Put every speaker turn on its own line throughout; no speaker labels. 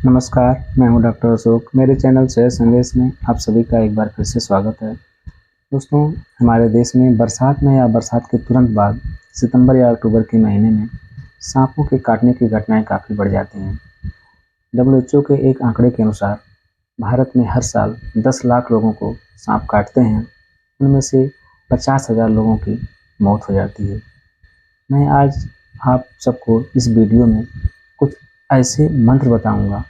नमस्कार, मैं हूं डॉक्टर अशोक। मेरे चैनल सेहत संदेश में आप सभी का एक बार फिर से स्वागत है। दोस्तों, हमारे देश में बरसात में या बरसात के तुरंत बाद सितंबर या अक्टूबर के महीने में सांपों के काटने की घटनाएं काफ़ी बढ़ जाती हैं। डब्ल्यूएचओ के एक आंकड़े के अनुसार भारत में हर साल 10 लाख लोगों को सांप काटते हैं। उनमें से 50,000 लोगों की मौत हो जाती है। मैं आज आप सबको इस वीडियो में कुछ ऐसे मंत्र बताऊंगा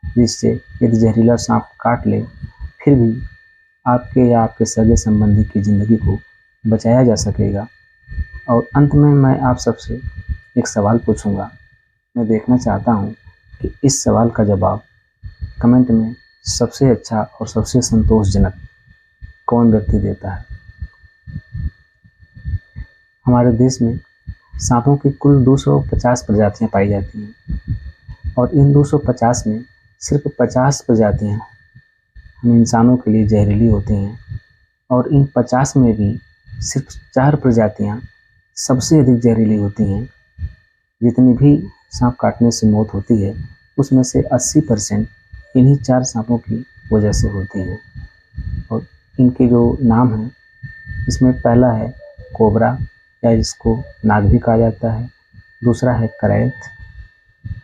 जिससे यदि जहरीला सांप काट ले फिर भी आपके या आपके सगे संबंधी की ज़िंदगी को बचाया जा सकेगा। और अंत में मैं आप सबसे एक सवाल पूछूंगा। मैं देखना चाहता हूं कि इस सवाल का जवाब कमेंट में सबसे अच्छा और सबसे संतोषजनक कौन व्यक्ति देता है। हमारे देश में सांपों की कुल 250 प्रजातियां पाई जाती हैं और इन 250 में सिर्फ 50 प्रजातियां हम इंसानों के लिए जहरीली होती हैं और इन 50 में भी सिर्फ 4 प्रजातियां सबसे अधिक जहरीली होती हैं। जितनी भी सांप काटने से मौत होती है उसमें से 80% इन्हीं 4 सांपों की वजह से होती है। और इनके जो नाम हैं इसमें पहला है कोबरा या जिसको नाग भी कहा जाता है, दूसरा है करैत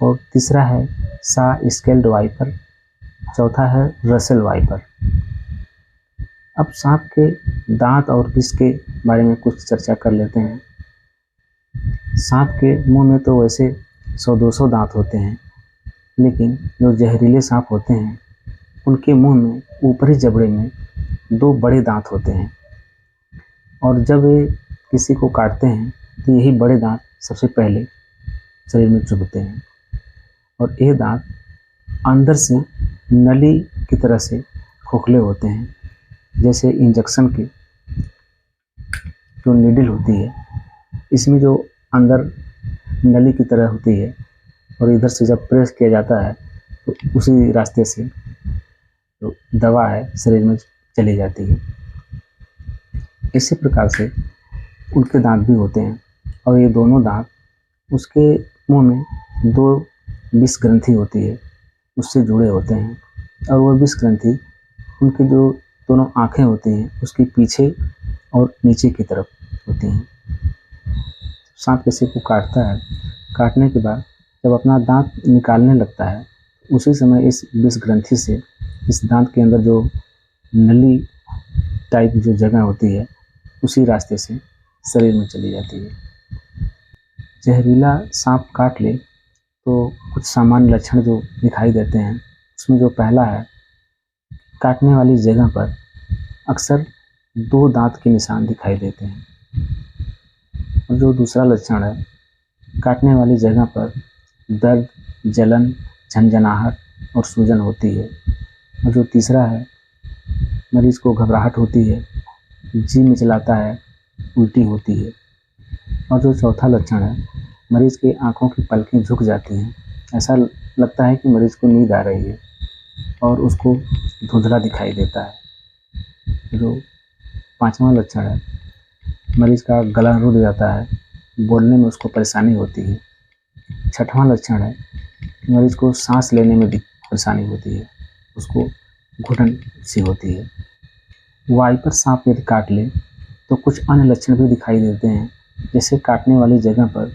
और तीसरा है सा स्केल्ड वाइपर, चौथा है रसेल वाइपर। अब सांप के दांत और विष के बारे में कुछ चर्चा कर लेते हैं। सांप के मुंह में तो वैसे 100-200 दांत होते हैं, लेकिन जो जहरीले सांप होते हैं उनके मुंह में ऊपरी जबड़े में 2 बड़े दांत होते हैं और जब वे किसी को काटते हैं तो यही बड़े दांत सबसे पहले शरीर में चुभते हैं और ये दांत अंदर से नली की तरह से खोखले होते हैं, जैसे इंजेक्शन की जो नीडल होती है इसमें जो अंदर नली की तरह होती है और इधर से जब प्रेस किया जाता है तो उसी रास्ते से जो दवा है शरीर में चली जाती है। इसी प्रकार से उनके दांत भी होते हैं और ये दोनों दांत उसके मुंह में 2 विष ग्रंथि होती है उससे जुड़े होते हैं और वह विष ग्रंथि उनकी जो दोनों आँखें होती हैं उसके पीछे और नीचे की तरफ होती हैं। सांप किसी को काटता है, काटने के बाद जब अपना दांत निकालने लगता है उसी समय इस विष ग्रंथि से इस दांत के अंदर जो नली टाइप जो जगह होती है उसी रास्ते से शरीर में चली जाती है। जहरीला सांप काट ले तो कुछ सामान्य लक्षण जो दिखाई देते हैं उसमें जो पहला है, काटने वाली जगह पर अक्सर 2 दांत के निशान दिखाई देते हैं। और जो दूसरा लक्षण है, काटने वाली जगह पर दर्द, जलन, झंझनाहट और सूजन होती है। और जो तीसरा है, मरीज को घबराहट होती है, जी मिचलाता है, उल्टी होती है। और जो चौथा लक्षण है, मरीज की आंखों की पलकें झुक जाती हैं, ऐसा लगता है कि मरीज को नींद आ रही है और उसको धुंधला दिखाई देता है। जो 5वां लक्षण है, मरीज का गला रुक जाता है, बोलने में उसको परेशानी होती है। 6वां लक्षण है, मरीज को सांस लेने में परेशानी होती है, उसको घुटन सी होती है। वाइपर सांप यदि काट ले तो कुछ अन्य लक्षण भी दिखाई देते हैं, जैसे काटने वाली जगह पर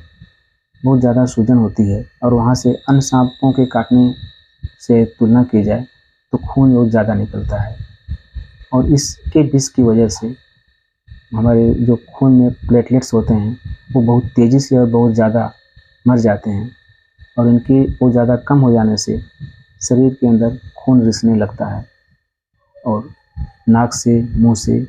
बहुत ज़्यादा सूजन होती है और वहाँ से अन्य सांपों के काटने से तुलना की जाए तो खून बहुत ज़्यादा निकलता है और इसके विष की वजह से हमारे जो खून में प्लेटलेट्स होते हैं वो बहुत तेज़ी से और बहुत ज़्यादा मर जाते हैं और इनकी बहुत ज़्यादा कम हो जाने से शरीर के अंदर खून रिसने लगता है और नाक से, मुंह से,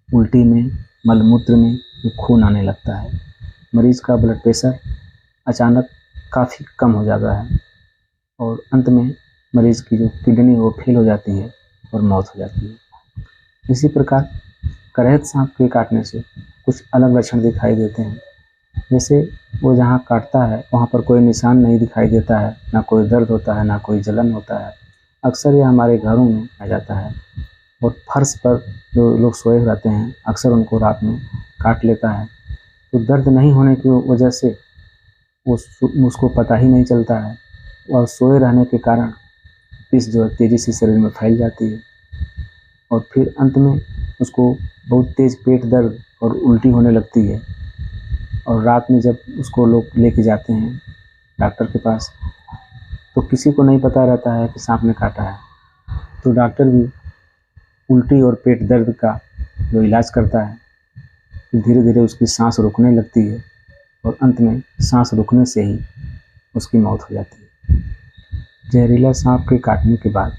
उल्टी में, मलमूत्र में खून आने लगता है। मरीज का ब्लड प्रेशर अचानक काफ़ी कम हो जाता है और अंत में मरीज की जो किडनी वो फेल हो जाती है और मौत हो जाती है। इसी प्रकार करैत सांप के काटने से कुछ अलग लक्षण दिखाई देते हैं, जैसे वो जहाँ काटता है वहाँ पर कोई निशान नहीं दिखाई देता है, ना कोई दर्द होता है, ना कोई जलन होता है। अक्सर ये हमारे घरों में आ जाता है और फर्श पर जो लोग सोए रहते हैं अक्सर उनको रात में काट लेता है। तो दर्द नहीं होने की वजह से उसको पता ही नहीं चलता है और सोए रहने के कारण विष जो है तेज़ी से शरीर में फैल जाती है और फिर अंत में उसको बहुत तेज़ पेट दर्द और उल्टी होने लगती है। और रात में जब उसको लोग लेके जाते हैं डॉक्टर के पास, तो किसी को नहीं पता रहता है कि सांप ने काटा है। तो डॉक्टर भी उल्टी और पेट दर्द का जो इलाज करता है, तो धीरे धीरे उसकी सांस रुकने लगती है और अंत में सांस रुकने से ही उसकी मौत हो जाती है। जहरीला सांप के काटने के बाद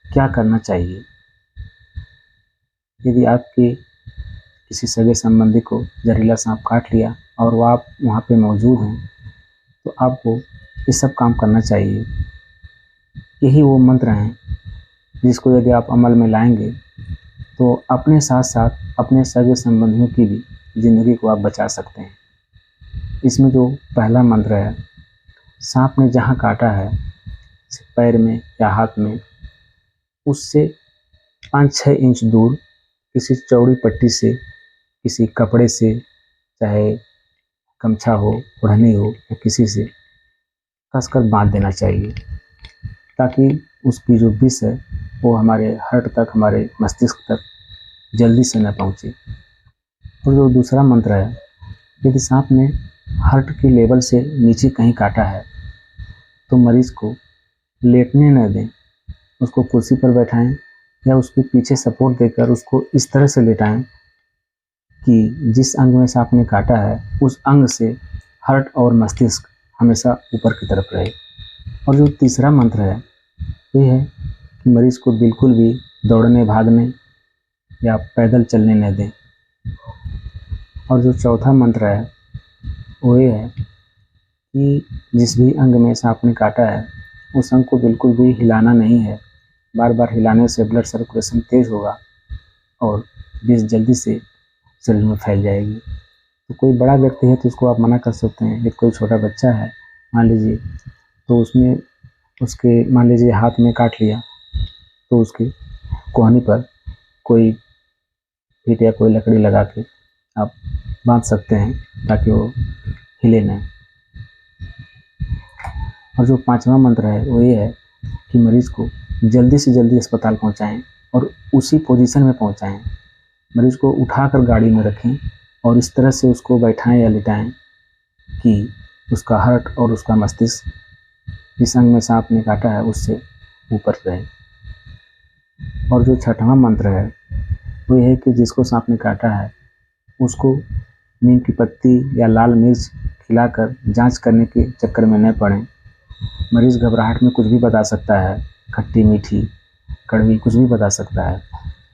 क्या करना चाहिए? यदि आपके किसी सगे संबंधी को जहरीला सांप काट लिया और वो आप वहाँ पे मौजूद हैं, तो आपको ये सब काम करना चाहिए। यही वो मंत्र हैं जिसको यदि आप अमल में लाएंगे तो अपने साथ साथ अपने सगे संबंधियों की भी ज़िंदगी को आप बचा सकते हैं। इसमें जो पहला मंत्र है, सांप ने जहाँ काटा है पैर में या हाथ में, उससे 5-6 इंच दूर किसी चौड़ी पट्टी से, किसी कपड़े से, चाहे गमछा हो, ओढ़नी हो, या किसी से कसकर बांध देना चाहिए ताकि उसकी जो विष है वो हमारे हार्ट तक, हमारे मस्तिष्क तक जल्दी से न पहुँचे। और जो दूसरा मंत्र है, यदि सांप ने हार्ट के लेवल से नीचे कहीं काटा है तो मरीज को लेटने न दें, उसको कुर्सी पर बैठाएं या उसके पीछे सपोर्ट देकर उसको इस तरह से लेटाएं कि जिस अंग में सांप ने काटा है उस अंग से हार्ट और मस्तिष्क हमेशा ऊपर की तरफ रहे। और जो तीसरा मंत्र है ये है कि मरीज को बिल्कुल भी दौड़ने, भागने या पैदल चलने न दें। और जो चौथा मंत्र है वो ये है कि जिस भी अंग में सांप ने काटा है उस अंग को बिल्कुल भी हिलाना नहीं है। बार बार हिलाने से ब्लड सर्कुलेशन तेज़ होगा और विष जल्दी से शरीर में फैल जाएगी। तो कोई बड़ा व्यक्ति है तो उसको आप मना कर सकते हैं। यदि कोई छोटा बच्चा है मान लीजिए, तो उसमें उसके मान लीजिए हाथ में काट लिया तो उसके कोहनी पर कोई ईंट या कोई लकड़ी लगा के आप बांध सकते हैं ताकि वो हिले नहीं। और जो पांचवा मंत्र है वो ये है कि मरीज़ को जल्दी से जल्दी अस्पताल पहुंचाएं और उसी पोजीशन में पहुंचाएं। मरीज़ को उठाकर गाड़ी में रखें और इस तरह से उसको बैठाएं या लिटाएं कि उसका हार्ट और उसका मस्तिष्क जिस अंग में सांप ने काटा है उससे ऊपर रहे। और जो छठवां मंत्र है वो ये है कि जिसको सांप ने काटा है उसको नीम की पत्ती या लाल मिर्च खिलाकर जांच करने के चक्कर में न पड़ें। मरीज़ घबराहट में कुछ भी बता सकता है, खट्टी मीठी कड़वी कुछ भी बता सकता है।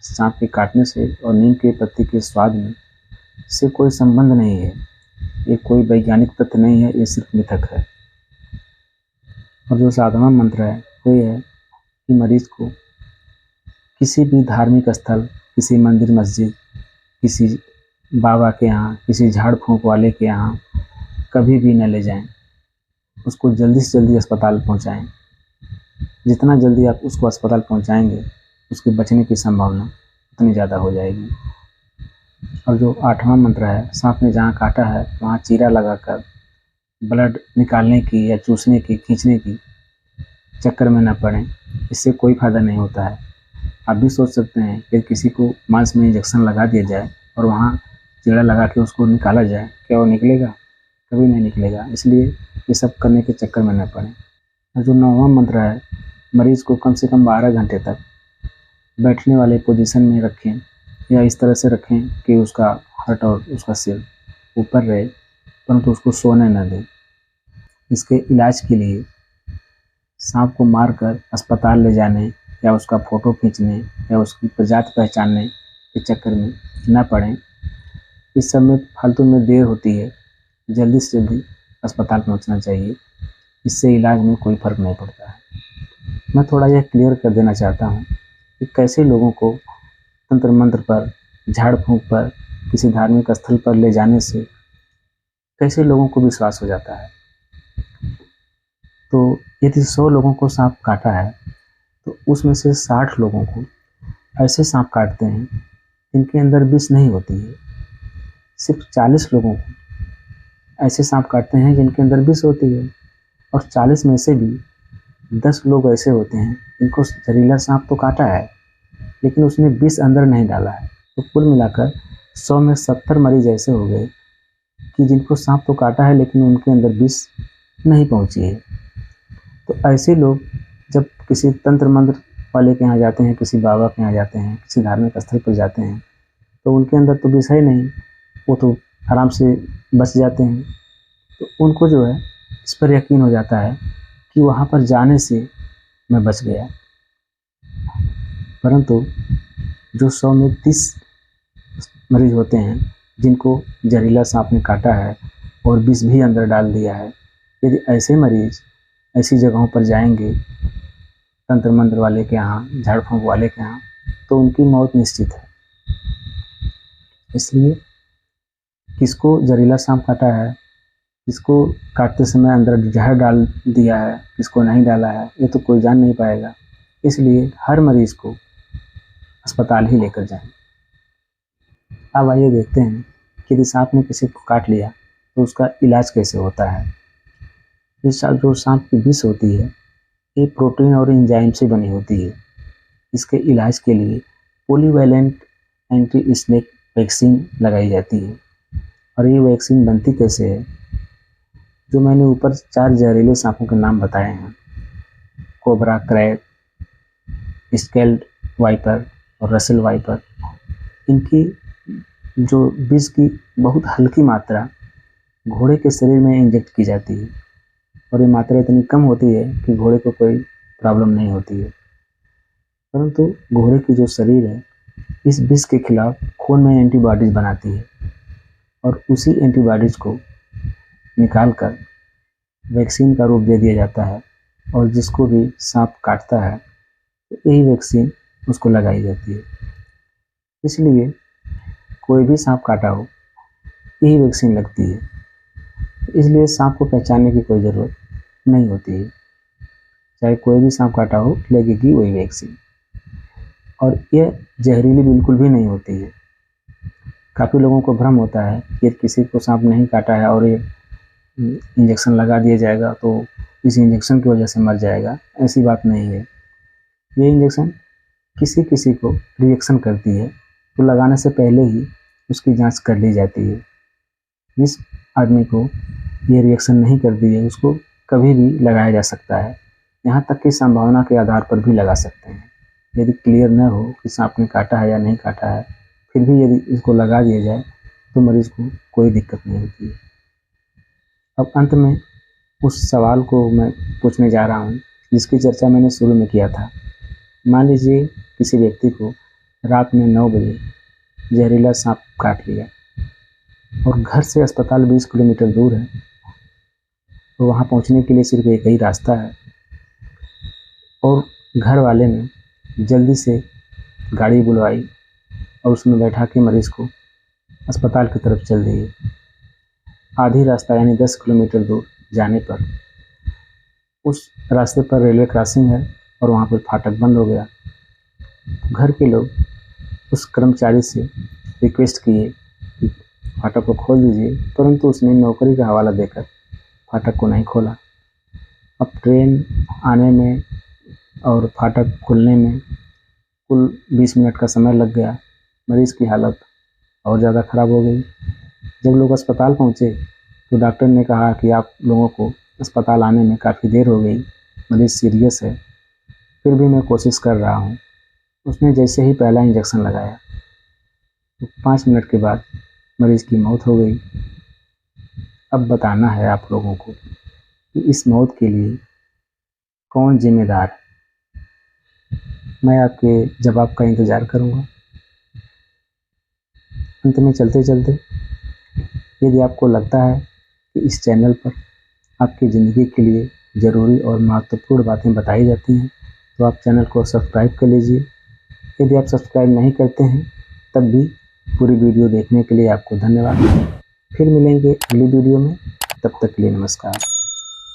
सांप के काटने से और नीम के पत्ती के स्वाद में से कोई संबंध नहीं है। ये कोई वैज्ञानिक तथ्य नहीं है, ये सिर्फ मिथक है। और जो सातवां मंत्र है वो ये है कि मरीज़ को किसी भी धार्मिक स्थल, किसी मंदिर मस्जिद, किसी बाबा के यहाँ, किसी झाड़ फूँक वाले के यहाँ कभी भी न ले जाएं। उसको जल्दी से जल्दी अस्पताल पहुँचाएं। जितना जल्दी आप उसको अस्पताल पहुँचाएंगे उसके बचने की संभावना उतनी ज़्यादा हो जाएगी। और जो आठवां मंत्र है, सांप ने जहाँ काटा है वहाँ चीरा लगाकर ब्लड निकालने की या चूसने की, खींचने की चक्कर में न पड़ें। इससे कोई फ़ायदा नहीं होता है। आप भी सोच सकते हैं कि किसी को मांस में इंजेक्शन लगा दिया जाए और वहाँ चीरा लगा के उसको निकाला जाए, क्या वो निकलेगा? कभी नहीं निकलेगा। इसलिए ये सब करने के चक्कर में न पड़ें। और जो 9वां मंत्र है, मरीज़ को कम से कम 12 घंटे तक बैठने वाले पोजीशन में रखें या इस तरह से रखें कि उसका हार्ट और उसका सिर ऊपर रहे, परंतु उसको सोने न दें। इसके इलाज के लिए सांप को मारकर अस्पताल ले जाने या उसका फ़ोटो खींचने या उसकी प्रजाति पहचानने के चक्कर में न पड़ें। इस सब में फालतू में देर होती है। जल्दी से जल्दी अस्पताल पहुंचना चाहिए। इससे इलाज में कोई फ़र्क नहीं पड़ता है। मैं थोड़ा यह क्लियर कर देना चाहता हूँ कि कैसे लोगों को तंत्र मंत्र पर, झाड़ फूँक पर, किसी धार्मिक स्थल पर ले जाने से कैसे लोगों को विश्वास हो जाता है। तो यदि 100 लोगों को सांप काटा है तो उसमें से 60 लोगों को ऐसे सांप काटते हैं जिनके अंदर विष नहीं होती है। सिर्फ 40 लोगों को ऐसे सांप काटते हैं जिनके अंदर विष होती है और 40 में से भी 10 लोग ऐसे होते हैं जिनको जहरीला सांप तो काटा है लेकिन उसने विष अंदर नहीं डाला है। तो कुल मिलाकर 100 में 70 मरीज ऐसे हो गए कि जिनको सांप तो काटा है लेकिन उनके अंदर विष नहीं पहुंची है। तो ऐसे लोग जब किसी तंत्र मंत्र वाले के यहाँ जाते हैं, किसी बाबा के यहाँ जाते हैं, किसी धार्मिक स्थल पर जाते हैं, तो उनके अंदर तो विष है नहीं, वो तो आराम से बच जाते हैं। तो उनको जो है इस पर यकीन हो जाता है कि वहाँ पर जाने से मैं बच गया। परंतु जो 100 में 30 मरीज होते हैं जिनको जहरीला सांप ने काटा है और विष भी अंदर डाल दिया है, यदि ऐसे मरीज ऐसी जगहों पर जाएंगे तंत्र मंत्र वाले के यहाँ, झाड़ फूंक वाले के यहाँ, तो उनकी मौत निश्चित है। इसलिए किसको जहरीला सांप काटा है, किसको काटते समय अंदर जहर डाल दिया है, किसको नहीं डाला है, ये तो कोई जान नहीं पाएगा। इसलिए हर मरीज को अस्पताल ही लेकर जाएं। अब आइए देखते हैं कि यदि सांप ने किसी को काट लिया तो उसका इलाज कैसे होता है। ये जो सांप की विष होती है ये प्रोटीन और एंजाइम से बनी होती है। इसके इलाज के लिए पॉलीवैलेंट एंटी स्नेक वैक्सीन लगाई जाती है। और ये वैक्सीन बनती कैसे है, जो मैंने ऊपर 4 जहरीले सांपों के नाम बताए हैं, कोबरा, क्रैब, स्केल्ड वाइपर और रसेल वाइपर, इनकी जो विष की बहुत हल्की मात्रा घोड़े के शरीर में इंजेक्ट की जाती है। और ये मात्रा इतनी कम होती है कि घोड़े को कोई प्रॉब्लम नहीं होती है। परंतु घोड़े की जो शरीर है इस विष के खिलाफ खून में एंटीबॉडीज बनाती है और उसी एंटीबॉडीज को निकालकर वैक्सीन का रूप दे दिया जाता है। और जिसको भी सांप काटता है तो यही वैक्सीन उसको लगाई जाती है। इसलिए कोई भी सांप काटा हो यही वैक्सीन लगती है। इसलिए सांप को पहचानने की कोई ज़रूरत नहीं होती है, चाहे कोई भी सांप काटा हो लगेगी वही वैक्सीन। और यह जहरीली बिल्कुल भी नहीं होती है। काफ़ी लोगों को भ्रम होता है कि किसी को सांप नहीं काटा है और ये इंजेक्शन लगा दिया जाएगा तो इस इंजेक्शन की वजह से मर जाएगा। ऐसी बात नहीं है। ये इंजेक्शन किसी किसी को रिएक्शन करती है तो लगाने से पहले ही उसकी जांच कर ली जाती है। जिस आदमी को ये रिएक्शन नहीं करती है उसको कभी भी लगाया जा सकता है, यहाँ तक कि संभावना के आधार पर भी लगा सकते हैं। यदि क्लियर न हो कि सांप ने काटा है या नहीं काटा है, फिर भी यदि इसको लगा दिया जाए तो मरीज को कोई दिक्कत नहीं होती है। अब अंत में उस सवाल को मैं पूछने जा रहा हूँ जिसकी चर्चा मैंने शुरू में किया था। मान लीजिए किसी व्यक्ति को रात में 9 बजे जहरीला सांप काट लिया और घर से अस्पताल 20 किलोमीटर दूर है, तो वहाँ पहुँचने के लिए सिर्फ एक ही रास्ता है। और घर वाले ने जल्दी से गाड़ी बुलवाई और उसमें बैठा के मरीज़ को अस्पताल की तरफ चल दिए। आधी रास्ता यानी 10 किलोमीटर दूर जाने पर उस रास्ते पर रेलवे क्रॉसिंग है और वहाँ पर फाटक बंद हो गया। घर के लोग उस कर्मचारी से रिक्वेस्ट किए कि फाटक को खोल दीजिए, परंतु उसने नौकरी का हवाला देकर फाटक को नहीं खोला। अब ट्रेन आने में और फाटक खुलने में कुल 20 मिनट का समय लग गया। मरीज़ की हालत और ज़्यादा ख़राब हो गई। जब लोग अस्पताल पहुँचे तो डॉक्टर ने कहा कि आप लोगों को अस्पताल आने में काफ़ी देर हो गई, मरीज़ सीरियस है, फिर भी मैं कोशिश कर रहा हूँ। उसने जैसे ही पहला इंजेक्शन लगाया तो 5 मिनट के बाद मरीज़ की मौत हो गई। अब बताना है आप लोगों को कि इस मौत के लिए कौन जिम्मेदार है। मैं आपके जवाब का इंतज़ार करूँगा। अंत में चलते चलते यदि आपको लगता है कि इस चैनल पर आपकी ज़िंदगी के लिए ज़रूरी और महत्वपूर्ण बातें बताई जाती हैं तो आप चैनल को सब्सक्राइब कर लीजिए। यदि आप सब्सक्राइब नहीं करते हैं तब भी पूरी वीडियो देखने के लिए आपको धन्यवाद। फिर मिलेंगे अगली वीडियो में, तब तक के लिए नमस्कार।